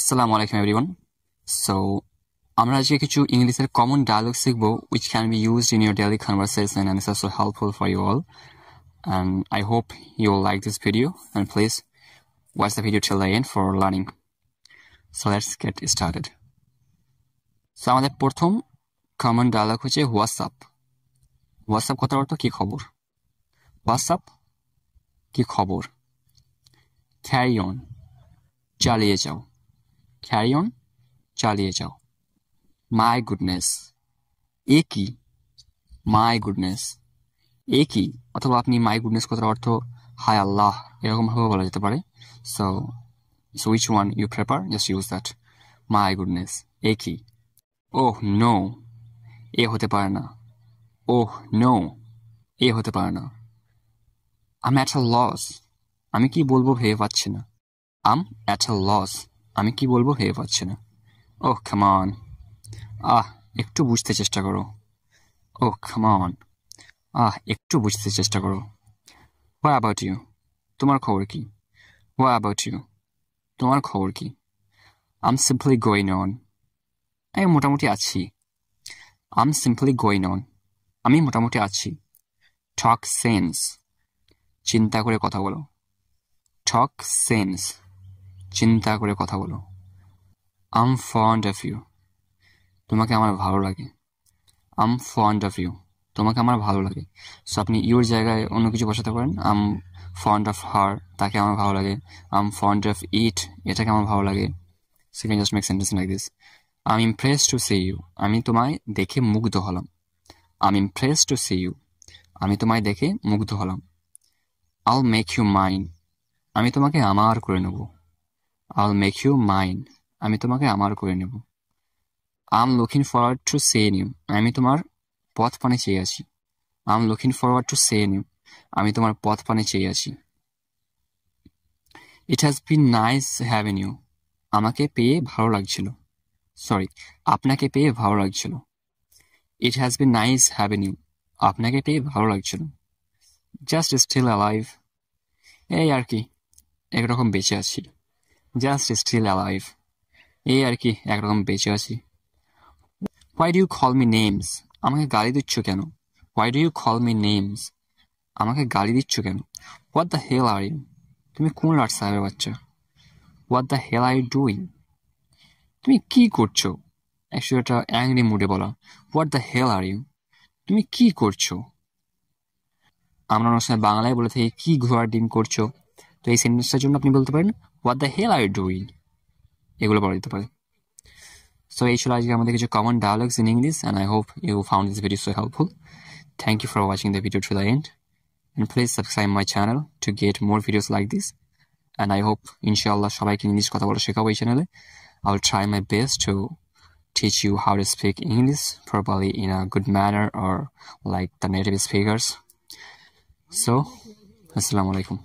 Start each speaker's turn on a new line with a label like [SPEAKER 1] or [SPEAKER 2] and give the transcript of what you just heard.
[SPEAKER 1] Assalamu alaikum everyone. So, আমরা আজকে কিছু ইংলিশের কমন ডায়লগ শিখব which can be used in your daily conversation and is also helpful for you all. And I hope you will like this video and please watch the video till the end for learning. So let's get started. So আমাদের প্রথম common dialogue হচ্ছে WhatsApp. WhatsApp কথার অর্থ কি খবর? WhatsApp কি খবর? Carry on চালিয়ে যাও। ক্যারি অন চালিয়ে যাও। মাই গুডনেস এ কি? মাই গুডনেস এ কি? অথবা আপনি মাই গুডনেস কথার অর্থ হায় আল্লাহ এরকম ভাবে বলা যেতে পারে। So which one you prefer, just use that. My goodness এ কি? ওহ নো এ হতে পারে না। ওহ নো এ হতে পারে না। আম অ্যাট আ লস আমি কি বলবো ভেবে পাচ্ছি না। আম অ্যাট আ লস আমি কি বলবো ভেবে পাচ্ছি না। ওহ কাম অন একটু বুঝতে চেষ্টা করো। ওহ কাম অন একটু বুঝতে চেষ্টা করো। হোয়াট অ্যাবাউট ইউ তোমার খবর কি? হোয়াট অ্যাবাউট ইউ তোমার খবর কি? আম সিম্পলি গোয়িং অন আমি মোটামুটি আছি। আম সিম্পলি গোয়িং অন আমি মোটামুটি আছি। টক সেন্স চিন্তা করে কথা বলো। টক সেন্স চিন্তা করে কথা বলো। আম ফন্ড অফ ইউ তোমাকে আমার ভালো লাগে। আম ফন্ড অফ ইউ তোমাকে আমার ভালো লাগে। সো আপনি ইউর জায়গায় অন্য কিছু বসাতে পারেন। আম ফন্ড অফ হার তাকে আমার ভালো লাগে। আম ফন্ড অফ ইট এটাকে আমার ভালো লাগে। So can just make sentence like this. I'm impress to see you আমি তোমায় দেখে মুগ্ধ হলাম। I'm impress to see you আমি তোমায় দেখে মুগ্ধ হলাম। আল মেক ইউ মাইন আমি তোমাকে আমার করে নেব। আল মেক ইউ মাইন আমি তোমাকে আমার করে নেব। I'm looking forward to seeing you আমি তোমার পথ পানে চেয়ে আছি। I'm looking forward to seeing you আমি তোমার পথ পানে চেয়ে আছি। It has been nice having you আমাকে পেয়ে ভালো লাগছিল। সরি আপনাকে পেয়ে ভালো লাগছিল। It has been nice having you আপনাকে পেয়ে ভালো লাগছিল। জাস্ট স্টিল অ্যালাইভ এই আর কি একরকম বেঁচে আছি। জাস্ট স্টিল অ্যালাইভ এই আর কি একরকম বেঁচে আছি। Why do you call me names আমাকে গালি দিচ্ছ কেন? Why do you call me names আমাকে গালি দিচ্ছ কেন? What the hell are you তুমি কোন লাট সাহেবের বাচ্চা? What the hell are you doing তুমি কি করছো? অ্যাকচুয়ালি এটা অ্যাংরি মুডে বলা। What the hell are you তুমি কি করছো? আমরা অনেক সময় বাংলায় বলে থাকি কি ঘোড়ার ডিম করছো। তো এই সেন্টেন্সটার জন্য আপনি বলতে পারেন what the hell are you doing এগুলো বলা যেতে পারে। So এই ছিল আজকে আমাদের কিছু common dialogues in English and I hope you found this video so helpful. Thank you for watching the video to the end and please subscribe my channel to get more videos like this and I hope inshallah সবাইকে English কথা বলা শেখাবো এই চ্যানেলে. I will try my best to teach you how to speak English properly in a good manner or like the native speakers. So assalamu alaikum.